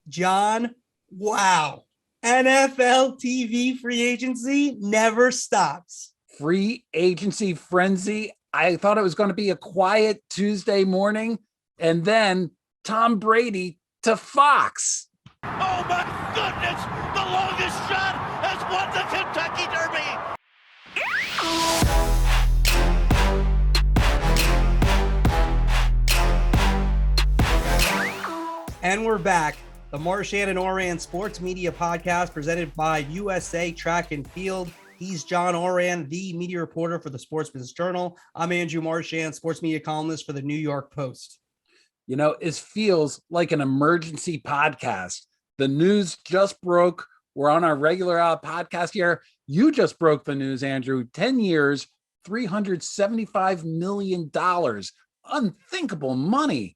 John, wow. NFL TV free agency never stops. Free agency frenzy. I thought it was going to be a quiet Tuesday morning, and then Tom Brady to Fox. Oh my goodness! The longest shot has won the Kentucky Derby! And we're back. The Marchand and Ourand Sports Media Podcast presented by USA Track and Field. He's John Ourand, the media reporter for the Sports Business Journal. I'm Andrew Marchand, sports media columnist for the New York Post. You know, it feels like an emergency podcast. The news just broke. We're on our regular podcast here. You just broke the news, Andrew. 10 years, $375 million. Unthinkable money.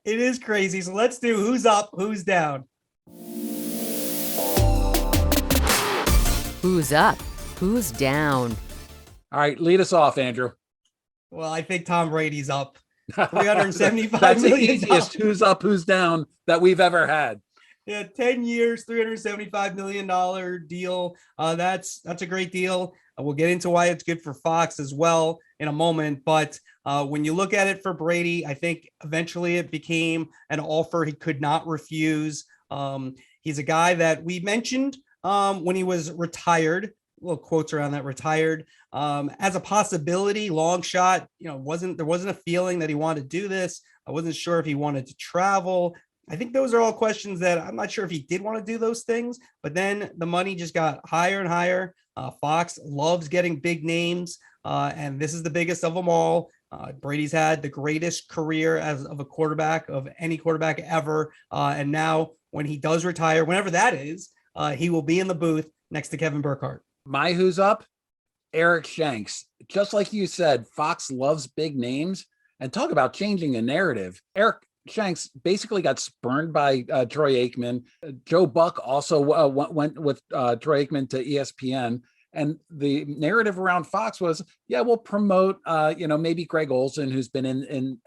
It is crazy. So let's do who's up, who's down. Who's up? Who's down? All right, lead us off, Andrew. Well, I think Tom Brady's up. $375 That's million. The easiest who's up, who's down that we've ever had. Yeah, 10 years, $375 million deal. That's a great deal. We'll get into why it's good for Fox as well in a moment. But when you look at it for Brady, I think eventually it became an offer he could not refuse. He's a guy that we mentioned when he was retired, little quotes around that, retired, as a possibility, long shot. There wasn't a feeling that he wanted to do this. I wasn't sure if he wanted to travel. I think those are all questions that I'm not sure if he did want to do those things, but then the money just got higher and higher. Fox loves getting big names, and this is the biggest of them all. Brady's had the greatest career of a quarterback, of any quarterback ever. And now when he does retire, whenever that is, he will be in the booth next to Kevin Burkhardt. My who's up? Eric Shanks. Just like you said, Fox loves big names, and talk about changing a narrative. Eric Shanks basically got spurned by Troy Aikman. Joe Buck also went with Troy Aikman to ESPN. And the narrative around Fox was, yeah, we'll promote, maybe Greg Olsen, who's been in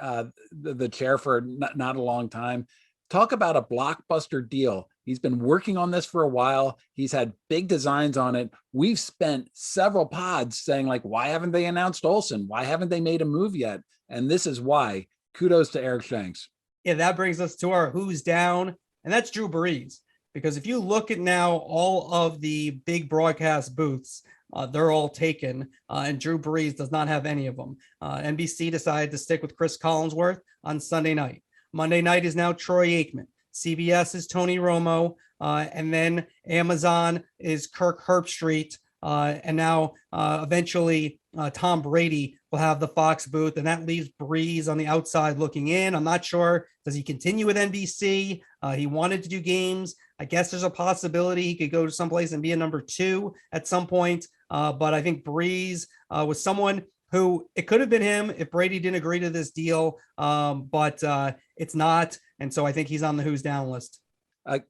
the chair for not a long time. Talk about a blockbuster deal. He's been working on this for a while. He's had big designs on it. We've spent several pods saying, like, why haven't they announced Olsen? Why haven't they made a move yet? And this is why. Kudos to Eric Shanks. Yeah, that brings us to our who's down, and that's Drew Brees. Because if you look at now all of the big broadcast booths, they're all taken, and Drew Brees does not have any of them. NBC decided to stick with Cris Collinsworth on Sunday night. Monday night is now Troy Aikman. CBS is Tony Romo, and then Amazon is Kirk Herbstreit, and now eventually Tom Brady will have the Fox booth, and that leaves Brees on the outside looking in. I'm not sure. Does he continue with NBC? He wanted to do games. I guess there's a possibility he could go to someplace and be a number 2 at some point. But I think Brees was someone who it could have been him if Brady didn't agree to this deal. But it's not. And so I think he's on the who's down list.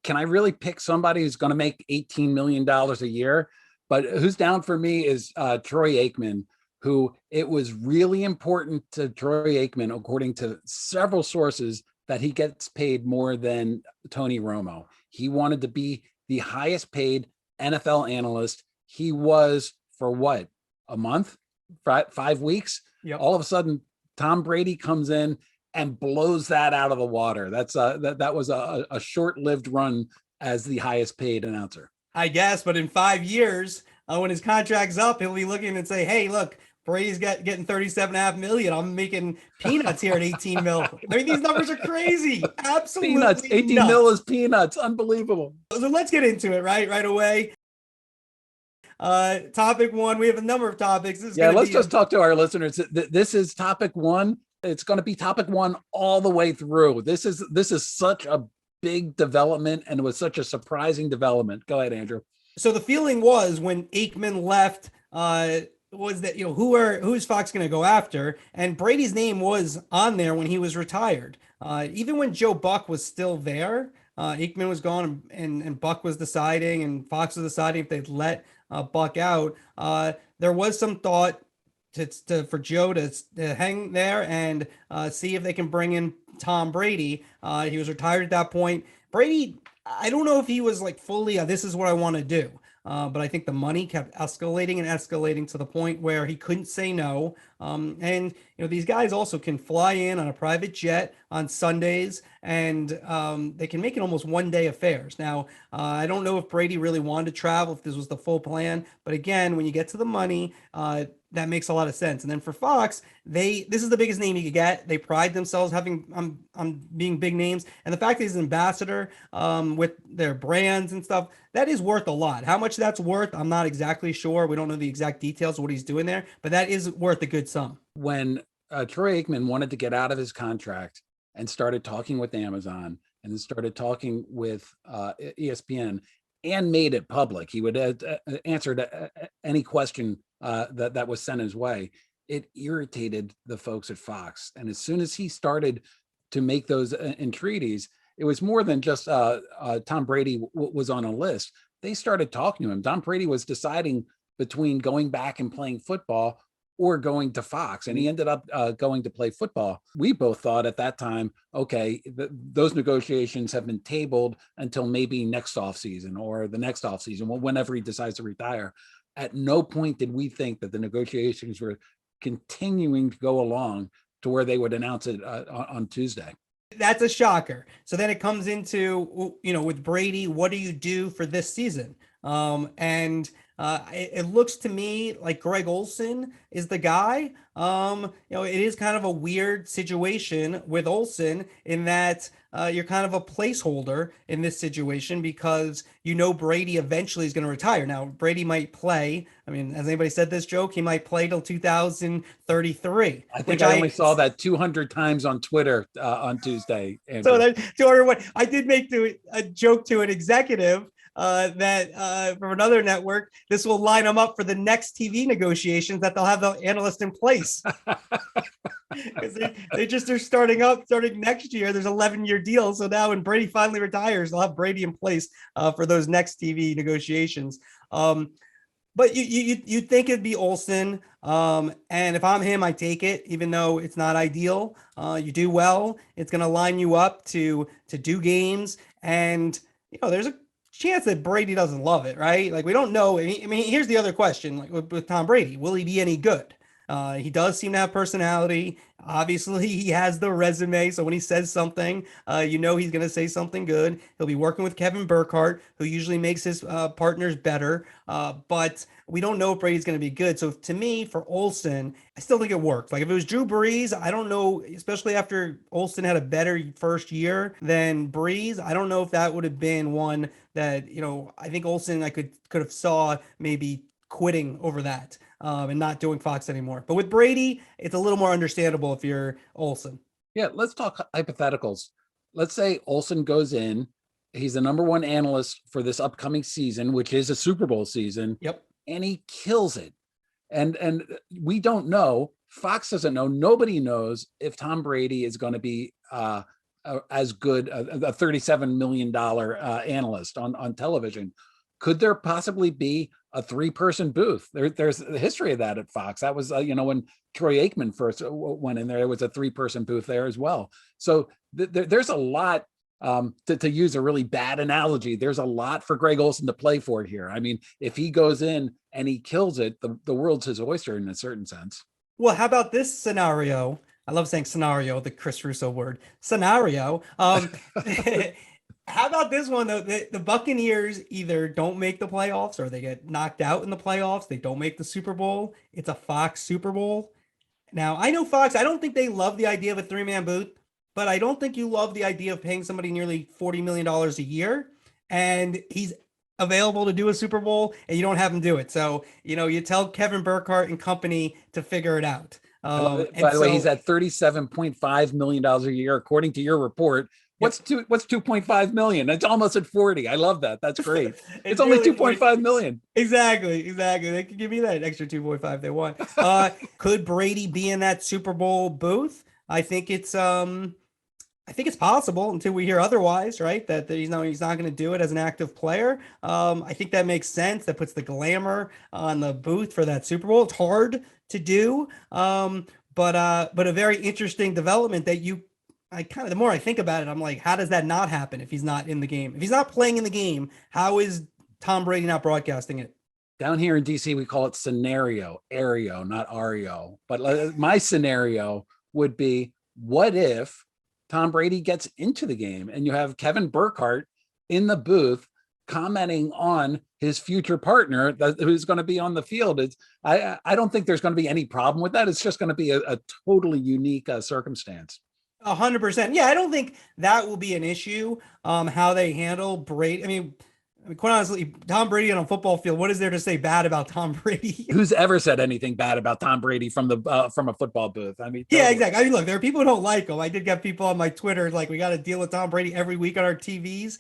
Can I really pick somebody who's going to make $18 million a year? But who's down for me is Troy Aikman, who it was really important to Troy Aikman, according to several sources, that he gets paid more than Tony Romo. He wanted to be the highest paid NFL analyst. He was for what, a month, 5 weeks? Yep. All of a sudden, Tom Brady comes in and blows that out of the water. That's that was a short-lived run as the highest paid announcer, I guess. But in 5 years, when his contract's up, he'll be looking and say, hey, look, Brady's getting $37.5 million. I'm making peanuts here at 18 mil. I mean, these numbers are crazy. Absolutely peanuts. 18 nuts. mil is peanuts. Unbelievable. So let's get into it right away. Topic one. We have a number of topics. Let's just talk to our listeners. This is topic one. It's going to be topic one all the way through. This is such a big development, and it was such a surprising development. Go ahead, Andrew. So the feeling was when Aikman left, was that, who's Fox going to go after? And Brady's name was on there when he was retired. Even when Joe Buck was still there, Aikman was gone and Buck was deciding, and Fox was deciding if they'd let Buck out. There was some thought for Joe to hang there and see if they can bring in Tom Brady. He was retired at that point. Brady, I don't know if he was like fully, this is what I want to do. But I think the money kept escalating and escalating to the point where he couldn't say no. And these guys also can fly in on a private jet on Sundays, and they can make it almost one-day affairs. Now, I don't know if Brady really wanted to travel, if this was the full plan. But again, when you get to the money, that makes a lot of sense. And then for Fox, this is the biggest name you could get. They pride themselves having on being big names, and the fact that he's an ambassador with their brands and stuff, that is worth a lot. How much that's worth, I'm not exactly sure. We don't know the exact details of what he's doing there, but that is worth a good sum. When Troy Aikman wanted to get out of his contract and started talking with Amazon and then started talking with ESPN and made it public, he would answer any question that was sent his way. It irritated the folks at Fox. And as soon as he started to make those entreaties, it was more than just Tom Brady was on a list. They started talking to him. Tom Brady was deciding between going back and playing football or going to Fox, and he ended up going to play football. We both thought at that time, okay, those negotiations have been tabled until maybe next offseason or the next offseason, whenever he decides to retire. At no point did we think that the negotiations were continuing to go along to where they would announce it on Tuesday. That's a shocker. So then it comes into, with Brady, what do you do for this season? It looks to me like Greg Olsen is the guy. It is kind of a weird situation with Olsen in that you're kind of a placeholder in this situation because Brady eventually is going to retire. Now, Brady might play. I mean, has anybody said this joke? He might play till 2033. I think I only saw that 200 times on Twitter on Tuesday. Andrew. So that 201. I did make a joke to an executive that from another network, this will line them up for the next TV negotiations that they'll have the analyst in place. Because they're starting next year. There's 11-year deal. So now when Brady finally retires, they'll have Brady in place for those next TV negotiations. But you think it'd be Olsen. And if I'm him, I take it, even though it's not ideal. You do well. It's going to line you up to do games. And, there's a chance that Brady doesn't love it, right? Like, we don't know. I mean, here's the other question, like with Tom Brady, will he be any good? He does seem to have personality. Obviously, he has the resume. So when he says something, he's going to say something good. He'll be working with Kevin Burkhardt, who usually makes his partners better. But we don't know if Brady's going to be good. So to me, for Olsen, I still think it works. Like if it was Drew Brees, I don't know, especially after Olsen had a better first year than Brees, I don't know if that would have been one that, I think Olsen, I could have saw maybe quitting over that. And not doing Fox anymore. But with Brady, it's a little more understandable if you're Olsen. Yeah, let's talk hypotheticals. Let's say Olsen goes in. He's the number one analyst for this upcoming season, which is a Super Bowl season. Yep. And he kills it. And we don't know. Fox doesn't know. Nobody knows if Tom Brady is going to be as good, a $37 million analyst on television. Could there possibly be a 3-person booth? There's a history of that at Fox. That was, when Troy Aikman first went in there was a 3-person booth there as well. So there's a lot, to use a really bad analogy, there's a lot for Greg Olsen to play for here. I mean, if he goes in and he kills it, the world's his oyster in a certain sense. Well, how about this scenario? I love saying scenario, the Cris Russo word. Scenario. How about this one, though? The Buccaneers either don't make the playoffs or they get knocked out in the playoffs. They don't make the Super Bowl. It's a Fox Super Bowl. Now, I know Fox, I don't think they love the idea of a 3-man booth, but I don't think you love the idea of paying somebody nearly $40 million a year. And he's available to do a Super Bowl and you don't have him do it. So, you tell Kevin Burkhardt and company to figure it out. By the way, he's at $37.5 million a year, according to your report. What's 2.5 million? It's almost at 40. I love that. That's great. It's only really 2.5 million. Exactly. They could give me that extra 2.5 they want. Could Brady be in that Super Bowl booth? I think it's possible until we hear otherwise, right? That he's not going to do it as an active player. I think that makes sense. That puts the glamour on the booth for that Super Bowl. It's hard to do, but a very interesting development that you the more I think about it, I'm like, how does that not happen if he's not in the game? If he's not playing in the game, how is Tom Brady not broadcasting it? Down here in DC, we call it scenario, Ario, not Ario. But my scenario would be, what if Tom Brady gets into the game and you have Kevin Burkhardt in the booth commenting on his future partner who's going to be on the field? I don't think there's going to be any problem with that. It's just going to be a totally unique circumstance. 100%. Yeah, I don't think that will be an issue. How they handle Brady. I mean, quite honestly, Tom Brady on a football field, what is there to say bad about Tom Brady? Who's ever said anything bad about Tom Brady from a football booth? I mean, yeah, exactly. I mean, look, there are people who don't like him. I did get people on my Twitter like, we got to deal with Tom Brady every week on our TVs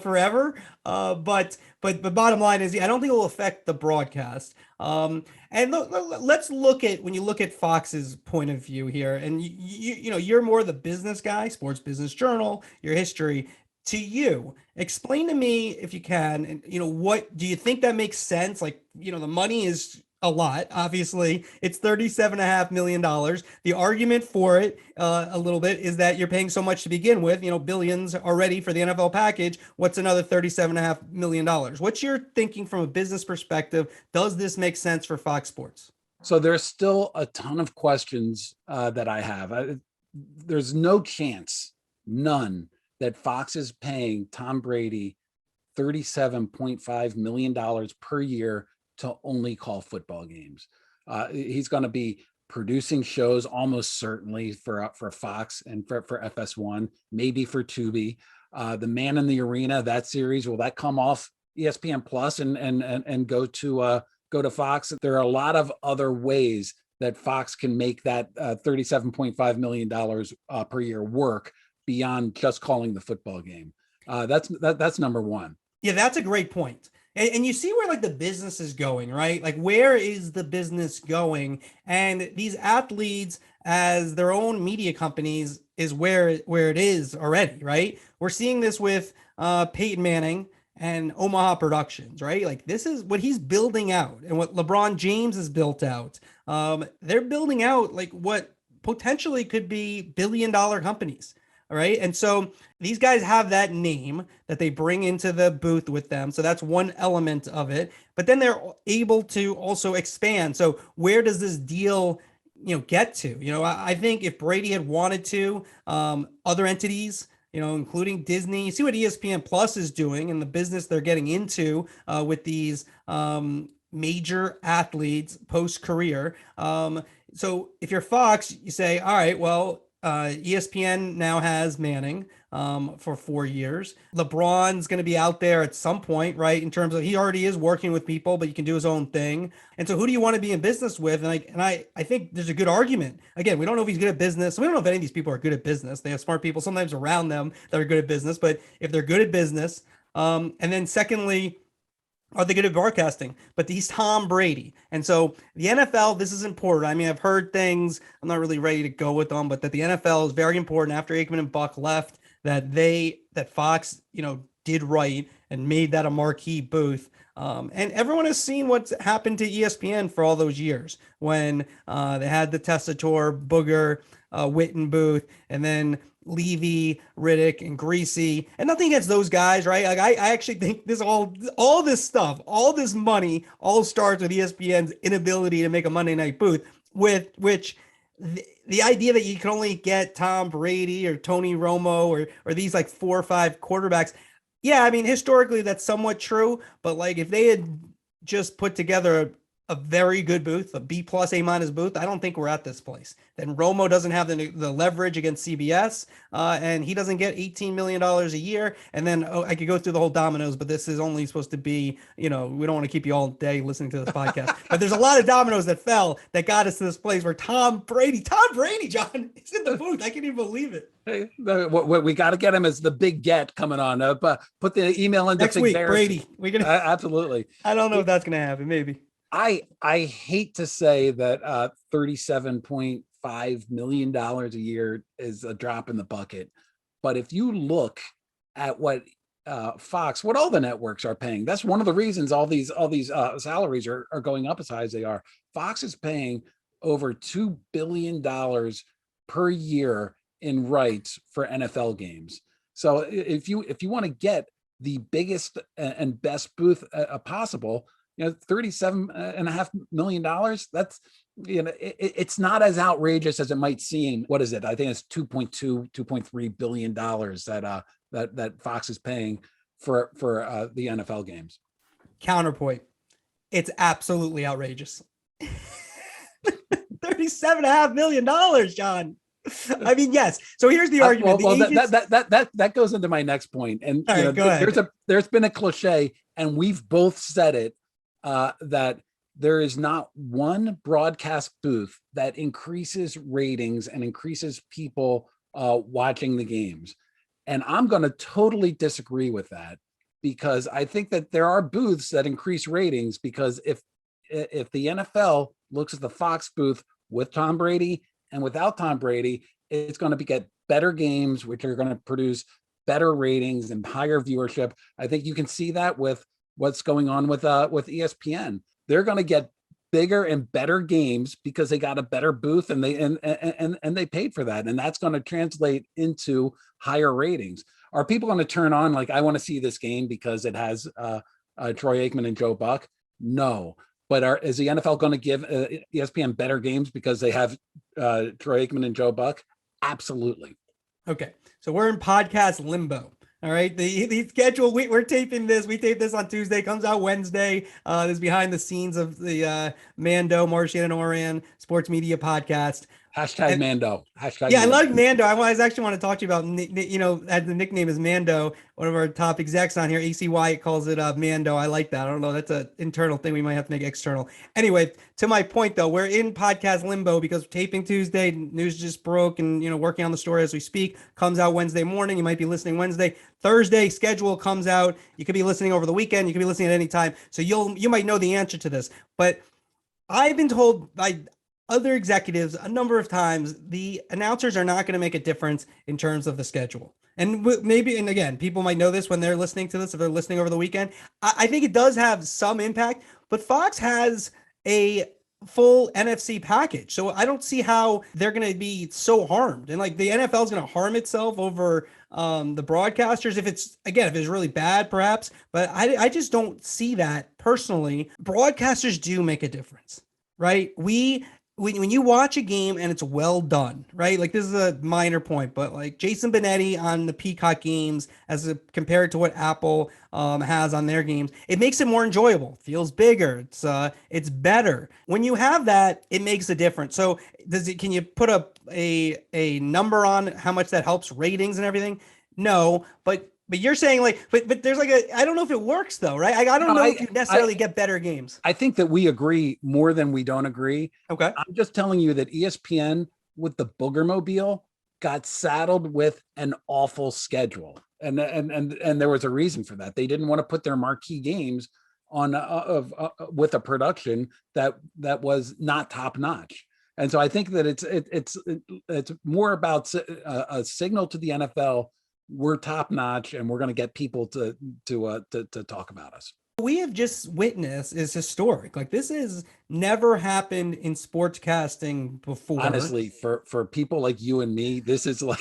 forever. But bottom line is, I don't think it will affect the broadcast. And let's look at, when you look at Fox's point of view here, and you know, you're more the business guy, Sports Business Journal, your history. To you, explain to me, if you can, and you know, what do you think that makes sense? Like, you know, the money is a lot. Obviously, it's $37.5 million. The argument for it, a little bit, is that you're paying so much to begin with. You know, billions already for the NFL package. What's another $37.5 million? What's your thinking from a business perspective? Does this make sense for Fox Sports? So there's still a ton of questions that I have. There's no chance, none, that Fox is paying Tom Brady $37.5 million per year to only call football games. He's going to be producing shows almost certainly for Fox and for FS1, maybe for Tubi. The Man in the Arena, that series, will that come off ESPN Plus and go to Fox? There are a lot of other ways that Fox can make that $37.5 million per year work beyond just calling the football game. That's number one. Yeah, that's a great point. And you see where like the business is going, right? Like, where is the business going? And these athletes as their own media companies is where it is already, right? We're seeing this with Peyton Manning and Omaha Productions, right? Like, this is what he's building out and what LeBron James has built out. They're building out like what potentially could be billion-dollar companies. All right. And so these guys have that name that they bring into the booth with them. So that's one element of it. But then they're able to also expand. So where does this deal, you know, get to? You know, I think if Brady had wanted to, other entities, you know, including Disney, you see what ESPN Plus is doing and the business they're getting into with these major athletes post-career. So if you're Fox, you say, all right, well, ESPN now has Manning for 4 years. LeBron's going to be out there at some point, right? In terms of, he already is working with people, but he can do his own thing. And so who do you want to be in business with? And I think there's a good argument. Again, we don't know if he's good at business. We don't know if any of these people are good at business. They have smart people sometimes around them that are good at business, but if they're good at business, and then secondly, are they good at broadcasting? But he's Tom Brady. And so the NFL, this is important. I mean, I've heard things, I'm not really ready to go with them, but that the NFL is very important after Aikman and Buck left, that Fox, you know, did right and made that a marquee booth. And everyone has seen what's happened to ESPN for all those years when they had the Tessitore, Booger, Witten booth, and then Levy, Riddick, and Griese, and nothing against those guys, right? Like, I actually think this all this stuff, all this money, all starts with ESPN's inability to make a Monday night booth, with which the idea that you can only get Tom Brady or Tony Romo or these like 4 or 5 quarterbacks. Yeah, I mean, historically that's somewhat true, but like if they had just put together a very good booth, a B plus A minus booth, I don't think we're at this place. Then Romo doesn't have the leverage against CBS, and he doesn't get $18 million a year. And then I could go through the whole dominoes, but this is only supposed to be, you know, we don't want to keep you all day listening to this podcast. But there's a lot of dominoes that fell that got us to this place where Tom Brady, John, is in the booth. I can't even believe it. Hey, what we got to get him is the big get coming on. Put the email into next week, Brady. We're gonna absolutely. I don't know if that's gonna happen. Maybe. I hate to say that $37.5 million a year is a drop in the bucket, but if you look at what Fox, what all the networks are paying, that's one of the reasons all these salaries are going up as high as they are. Fox is paying over $2 billion per year in rights for NFL games. So if you want to get the biggest and best booth possible, $37.5 million, that's, it's not as outrageous as it might seem. What is it? I think it's $2.3 billion that Fox is paying for the NFL games. Counterpoint. It's absolutely outrageous. $37.5 million, John. I mean, yes. So here's the argument. That goes into my next point. And there's been a cliche, and we've both said it, that there is not one broadcast booth that increases ratings and increases people watching the games. And I'm going to totally disagree with that, because I think that there are booths that increase ratings, because if the NFL looks at the Fox booth with Tom Brady and without Tom Brady, it's going to get better games, which are going to produce better ratings and higher viewership. I think you can see that with what's going on with ESPN. They're going to get bigger and better games because they got a better booth, and they paid for that, and that's going to translate into higher ratings. Are people going to turn on, like, I want to see this game because it has Troy Aikman and Joe Buck? No. But is the NFL going to give ESPN better games because they have Troy Aikman and Joe Buck? Absolutely. Okay, so we're in podcast limbo. All right, the schedule, we're taping this. We tape this on Tuesday, comes out Wednesday. This is behind the scenes of the Mando, Marchand and Ourand sports media podcast. Mando. I like Mando. I actually want to talk to you about, the nickname is Mando. One of our top execs on here, Acie Wyatt, calls it Mando. I like that. I don't know. That's an internal thing. We might have to make external. Anyway, to my point, though, we're in podcast limbo because taping Tuesday, news just broke, and, working on the story as we speak. Comes out Wednesday morning. You might be listening Wednesday. Thursday schedule comes out. You could be listening over the weekend. You could be listening at any time. So you might know the answer to this. But I've been told by other executives a number of times, the announcers are not going to make a difference in terms of the schedule. And maybe, and again, people might know this when they're listening to this, if they're listening over the weekend. I think it does have some impact, but Fox has a full NFC package. So I don't see how they're going to be so harmed. And like the NFL is going to harm itself over the broadcasters if it's really bad, perhaps. But I just don't see that personally. Broadcasters do make a difference, right? When you watch a game and it's well done, right? Like, this is a minor point, but like Jason Benetti on the Peacock games compared to what Apple has on their games, it makes it more enjoyable. Feels bigger. It's better. When you have that, it makes a difference. So can you put a number on how much that helps ratings and everything? No, but you're saying but there's I don't know if it works though, right? I don't know if you necessarily get better games. I think that we agree more than we don't agree. Okay. I'm just telling you that ESPN with the Booger Mobile got saddled with an awful schedule. And there was a reason for that. They didn't want to put their marquee games on with a production that was not top notch. And so I think that it's more about a signal to the NFL. We're top notch, and we're going to get people to talk about us. We have just witnessed is historic. Like, this has never happened in sportscasting before. Honestly, for people like you and me, this is like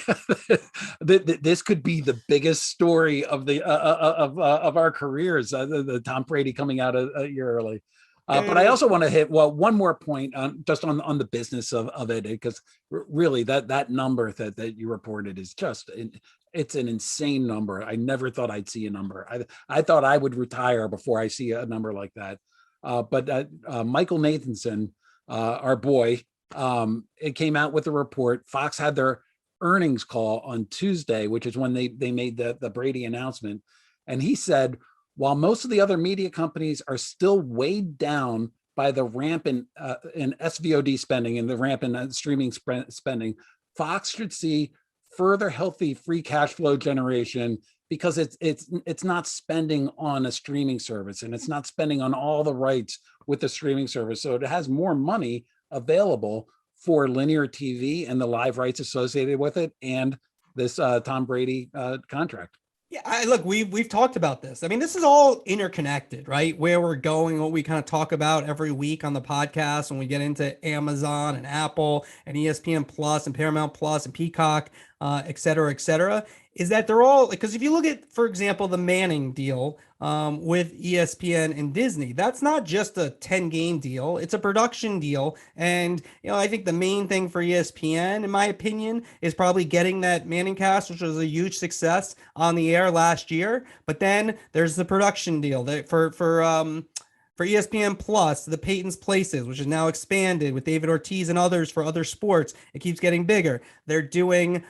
this could be the biggest story of the of our careers. The Tom Brady coming out a year early. But I also want to hit one more point just on the business of it, because really that number that you reported is just it's an insane number. I never thought I'd see a number. I thought I would retire before I see a number like that. But Michael Nathanson, our boy, it came out with a report. Fox had their earnings call on Tuesday, which is when they made the Brady announcement, and he said, while most of the other media companies are still weighed down by the ramp in SVOD spending and the ramp in streaming spending, Fox should see further healthy free cash flow generation because it's not spending on a streaming service, and it's not spending on all the rights with the streaming service. So it has more money available for linear TV and the live rights associated with it, and this Tom Brady contract. Yeah, look, we've talked about this. I mean, this is all interconnected, right? Where we're going, what we kind of talk about every week on the podcast when we get into Amazon and Apple and ESPN Plus and Paramount Plus and Peacock, et cetera, is that they're all, because if you look at, for example, the Manning deal with ESPN and Disney, that's not just a 10-game deal, it's a production deal. And, I think the main thing for ESPN, in my opinion, is probably getting that Manning cast, which was a huge success on the air last year. But then there's the production deal that for ESPN Plus, the Peyton's Places, which is now expanded with David Ortiz and others for other sports. It keeps getting bigger. They're doing,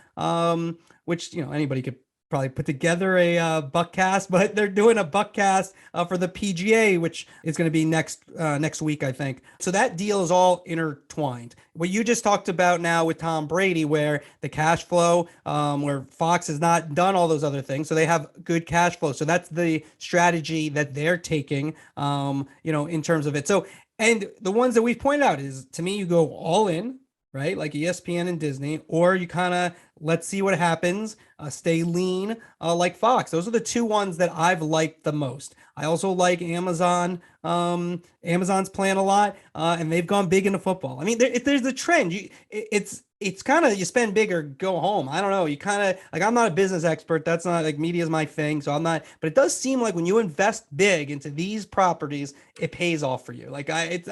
which, anybody could probably put together a Buckcast, but they're doing a Buckcast for the PGA, which is going to be next week, I think. So that deal is all intertwined. What you just talked about now with Tom Brady, where the cash flow, where Fox has not done all those other things, so they have good cash flow. So that's the strategy that they're taking, in terms of it. So, and the ones that we've pointed out is, to me, you go all in, right? Like ESPN and Disney, or you kind of let's see what happens, stay lean, like Fox. Those are the two ones that I've liked the most. I also like Amazon. Amazon's playing a lot, and they've gone big into football. I mean, there's a trend. It's kind of, you spend big or go home. I don't know. You kind of, like, I'm not a business expert. That's not, like, media is my thing. So I'm not, but it does seem like when you invest big into these properties, it pays off for you. Like it's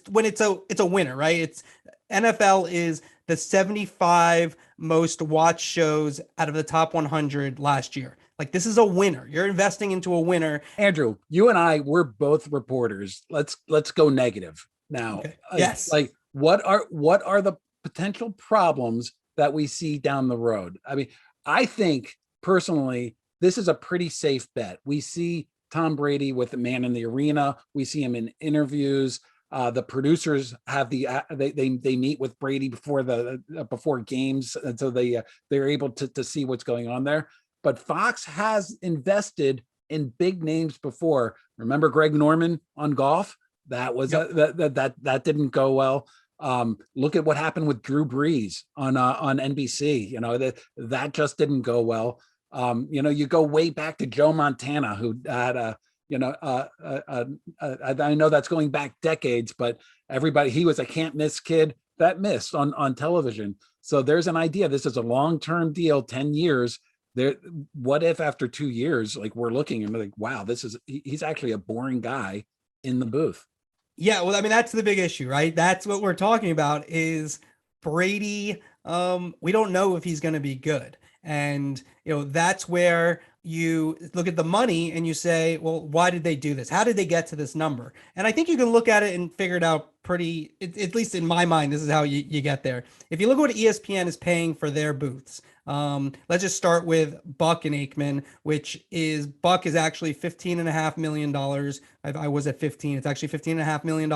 when it's a winner, right? It's NFL is the 75 most watched shows out of the top 100 last year. Like, this is a winner. You're investing into a winner. Andrew, you and I, we're both reporters. Let's go negative now. Okay. Yes. Like, what are the potential problems that we see down the road? I mean, I think personally, this is a pretty safe bet. We see Tom Brady with the Man in the Arena. We see him in interviews. The producers have they meet with Brady before games, and so they're able to see what's going on there. But Fox has invested in big names before. Remember Greg Norman on golf? That was that didn't go well. Look at what happened with Drew Brees on NBC. That just didn't go well. You go way back to Joe Montana, who had I know that's going back decades, but he was a can't miss kid that missed on television. So there's an idea. This is a long-term deal, 10 years. What if after 2 years, like, we're looking and we're like, wow, he's actually a boring guy in the booth. Yeah. Well, I mean, that's the big issue, right? That's what we're talking about is Brady. We don't know if he's going to be good. And, that's where you look at the money and you say, well, why did they do this? How did they get to this number? And I think you can look at it and figure it out at least in my mind, this is how you get there. If you look at what ESPN is paying for their booths, let's just start with Buck and Aikman, Buck is actually $15.5 million. I was at 15. It's actually $15.5 million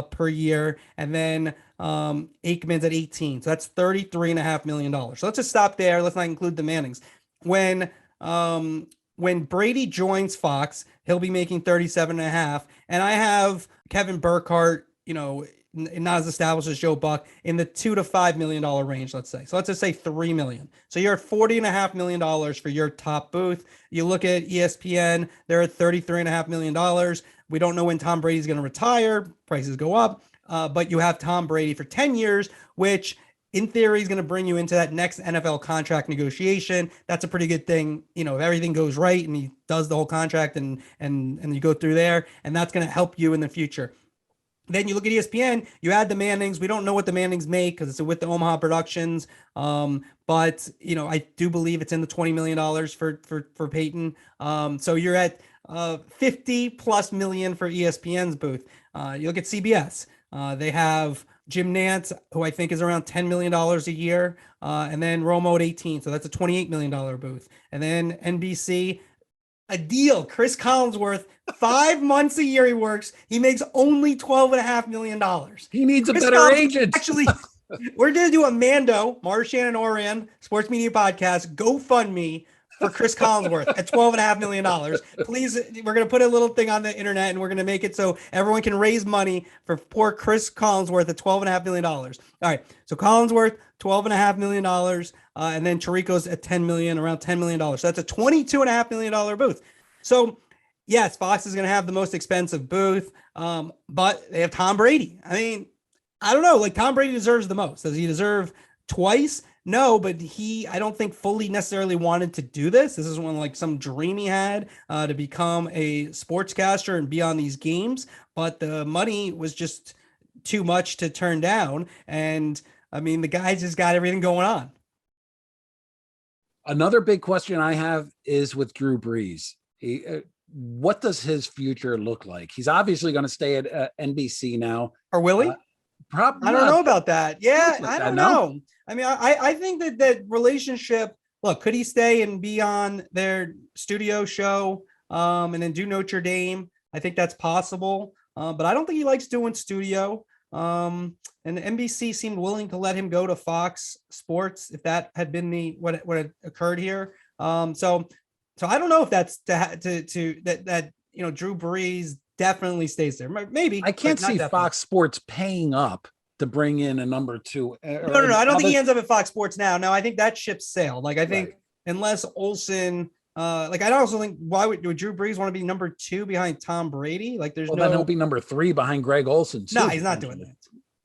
per year. And then Aikman's at 18. So that's $33.5 million. So let's just stop there. Let's not include the Mannings. When Brady joins Fox, he'll be making 37.5. And I have Kevin Burkhardt, not as established as Joe Buck, in the $2 to $5 million range, let's say. So let's just say $3 million. So you're at $40.5 million for your top booth. You look at ESPN, they're at $33.5 million. We don't know when Tom Brady's going to retire. Prices go up. But you have Tom Brady for 10 years, which in theory is going to bring you into that next NFL contract negotiation. That's a pretty good thing. If everything goes right and he does the whole contract and you go through there, and that's going to help you in the future. Then you look at ESPN, you add the Mannings. We don't know what the Mannings make because it's with the Omaha Productions. But I do believe it's in the $20 million for Peyton. So you're at 50 plus million for ESPN's booth. You look at CBS. They have Jim Nantz, who I think is around $10 million a year. And then Romo at 18. So that's a $28 million booth. And then NBC, a deal. Cris Collinsworth, 5 months a year he works. He makes only $12.5 million. He needs a Cris better agent. Actually, we're going to do a Marchand and Ourand sports media podcast GoFundMe for Cris Collinsworth at $12.5 million. Please, we're going to put a little thing on the internet and we're going to make it so everyone can raise money for poor Cris Collinsworth at $12.5 million. All right. So Collinsworth, $12.5 million. And then Tirico's at $10 million, around $10 million. So that's a $22.5 million booth. So yes, Fox is going to have the most expensive booth. But they have Tom Brady. I mean, I don't know, like Tom Brady deserves the most. Does he deserve twice? No, but I don't think fully necessarily wanted to do this. This is one like some dream he had to become a sportscaster and be on these games. But the money was just too much to turn down. And I mean, the guy just got everything going on. Another big question I have is with Drew Brees. What does his future look like? He's obviously going to stay at NBC now. Or will he? Probably. I don't know about that. Yeah, like I that, don't no? know. I mean, I think that relationship, look, could he stay and be on their studio show and then do Notre Dame? I think that's possible. But I don't think he likes doing studio. And NBC seemed willing to let him go to Fox Sports if that had been what had occurred here. So I don't know if that's that Drew Brees definitely stays there. Maybe I can't see definitely. Fox Sports paying up to bring in a number two. No. I don't think he ends up at Fox Sports now. No, I think that ship sailed. Like I think unless Olsen, I also think why would Drew Brees want to be number 2 behind Tom Brady? Like there's then he'll be number 3 behind Greg Olsen. No, he's not doing that.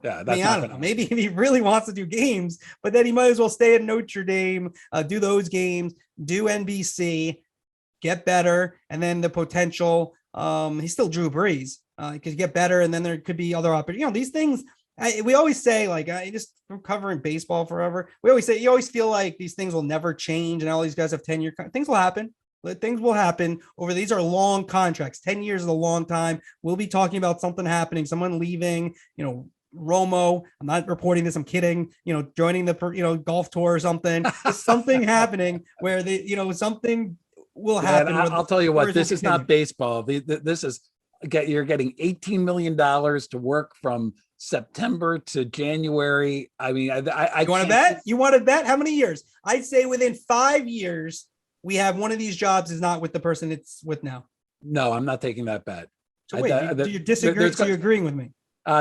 Yeah, that's I don't know. Maybe if he really wants to do games, but then he might as well stay at Notre Dame, do those games, do NBC, get better, and then the potential. He's still Drew Brees. He could get better, and then there could be other opportunities. These things. We always say, just from covering baseball forever, we always say you always feel like these things will never change, and all these guys have 10-year things will happen. Things will happen over. These are long contracts. 10 years is a long time. We'll be talking about something happening, someone leaving. Romo. I'm not reporting this. I'm kidding. Joining the golf tour or something. There's something happening where something will happen. I'll tell you what. This is not baseball. This is you're getting $18 million to work from September to January. I mean, I you want to bet? You want to bet? How many years? I'd say within 5 years, we have one of these jobs is not with the person it's with now. No, I'm not taking that bet. So wait, do you disagree? So you're agreeing with me?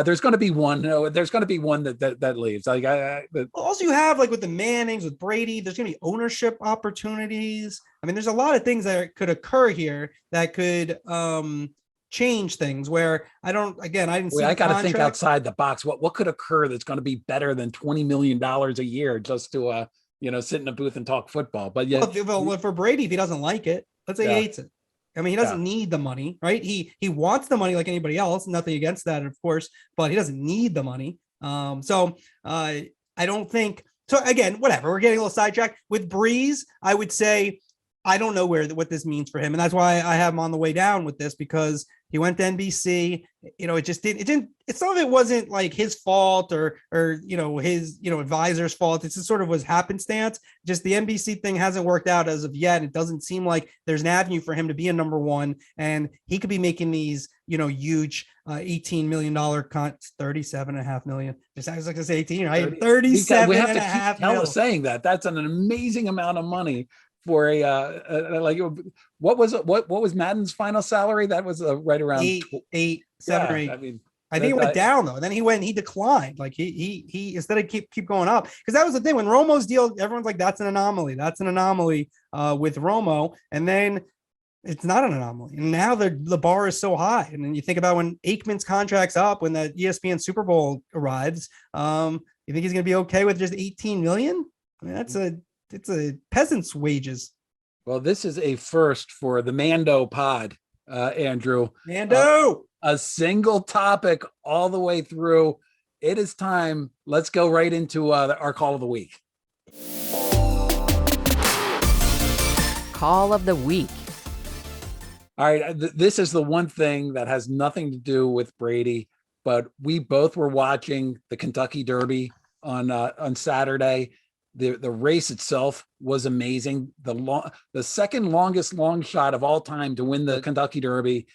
There's going to be one. No, there's going to be one that leaves. Also, you have with the Mannings, with Brady. There's going to be ownership opportunities. I mean, there's a lot of things that could occur here that could change things. Where I didn't see. I got to think outside the box. What could occur that's going to be better than $20 million a year just to sit in a booth and talk football? But yeah, well, for Brady, if he doesn't like it, let's say he hates it. I mean, he doesn't need the money, right? He wants the money like anybody else. Nothing against that, of course, but he doesn't need the money. So I don't think so. Again, whatever. We're getting a little sidetracked with Brees. I would say I don't know what this means for him, and that's why I have him on the way down with this because he went to NBC. It just didn't. Some of it wasn't like his fault or his advisor's fault. It just sort of was happenstance. Just the NBC thing hasn't worked out as of yet. It doesn't seem like there's an avenue for him to be a number 1, and he could be making these huge $18 million 37.5 million. Just I was like to say 18, right? 37. We have to keep Ella saying that. That's an amazing amount of money. For what was Madden's final salary? That was right around 7 or 8. I think it went down though. Then he declined. Like he instead of keep going up because that was the thing when Romo's deal. Everyone's like that's an anomaly. That's an anomaly with Romo, and then it's not an anomaly. And now the bar is so high. And then you think about when Aikman's contract's up, when the ESPN Super Bowl arrives. You think he's going to be okay with just 18 million? I mean, it's a peasant's wages. Well, this is a first for the Mando pod, Andrew. Mando! A single topic all the way through. It is time. Let's go right into our call of the week. Call of the week. All right. This is the one thing that has nothing to do with Brady, but we both were watching the Kentucky Derby on Saturday. The race itself was amazing. The second longest long shot of all time to win the Kentucky Derby,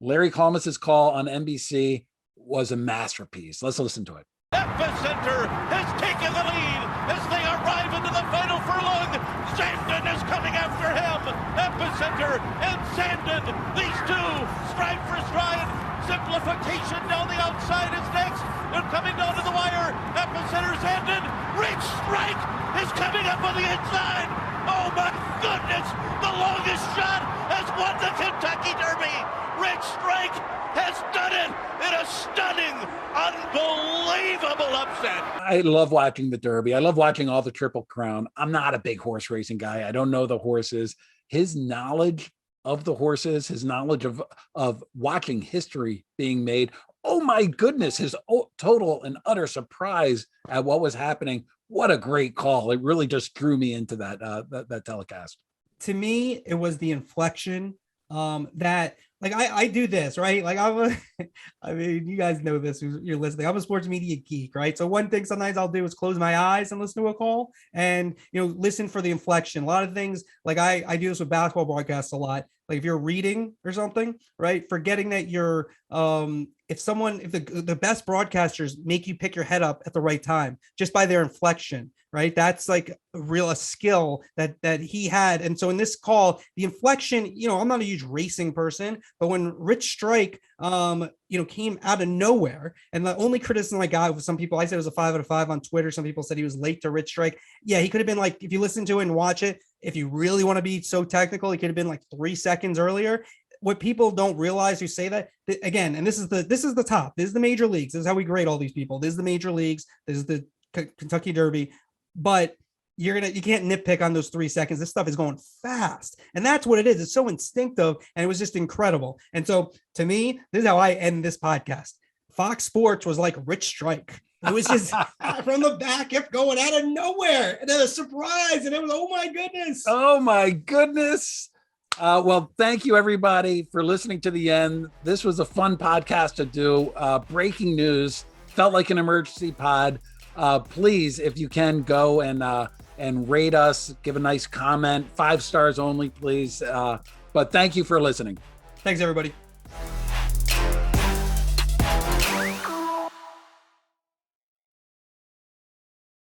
Larry Collmus's call on NBC was a masterpiece. Let's listen to it. Epicenter has taken the lead as they arrive into the final furlong. Sandin is coming after him. Epicenter and Sandin. These two stride for stride. Simplification down the outside is next. They're coming down to the wire. Epicenter Sandin. Rich strike is coming up on the inside. Oh my goodness. The longest shot has won the Kentucky Derby. Rich strike has done it in a stunning, unbelievable upset. I love watching the Derby. I love watching all the Triple Crown. I'm not a big horse racing guy. I don't know the horses. His knowledge of the horses, his knowledge of watching history being made. Oh my goodness, his total and utter surprise at what was happening. What a great call. It really just drew me into that telecast. To me, it was the inflection that like I do this, right? Like I mean, you guys know this, you're listening. I'm a sports media geek, right? So one thing sometimes I'll do is close my eyes and listen to a call and, listen for the inflection. A lot of things, like I do this with basketball broadcasts a lot. Like if you're reading or something, right? Forgetting that you're, if the best broadcasters make you pick your head up at the right time, just by their inflection, right? That's like a skill that he had. And so in this call, the inflection, I'm not a huge racing person, but when Rich Strike, came out of nowhere, and the only criticism I got with some people, I said it was a 5 out of 5 on Twitter. Some people said he was late to Rich Strike. Yeah, he could have been like, if you listen to it and watch it, if you really want to be so technical, he could have been like 3 seconds earlier. What people don't realize who say that again, and this is the top, this is the major leagues. This is how we grade all these people. This is the major leagues. This is the Kentucky Derby, but you can't nitpick on those 3 seconds. This stuff is going fast. And that's what it is. It's so instinctive. And it was just incredible. And so to me, this is how I end this podcast. Fox Sports was like Rich Strike. It was just from the back, kept going out of nowhere. And then a surprise. And it was, oh my goodness. Oh my goodness. Well, thank you everybody for listening to the end. This was a fun podcast to do. Breaking news, felt like an emergency pod. Please, if you can, go and rate us, give a nice comment, 5 stars only, please. But thank you for listening. Thanks, everybody.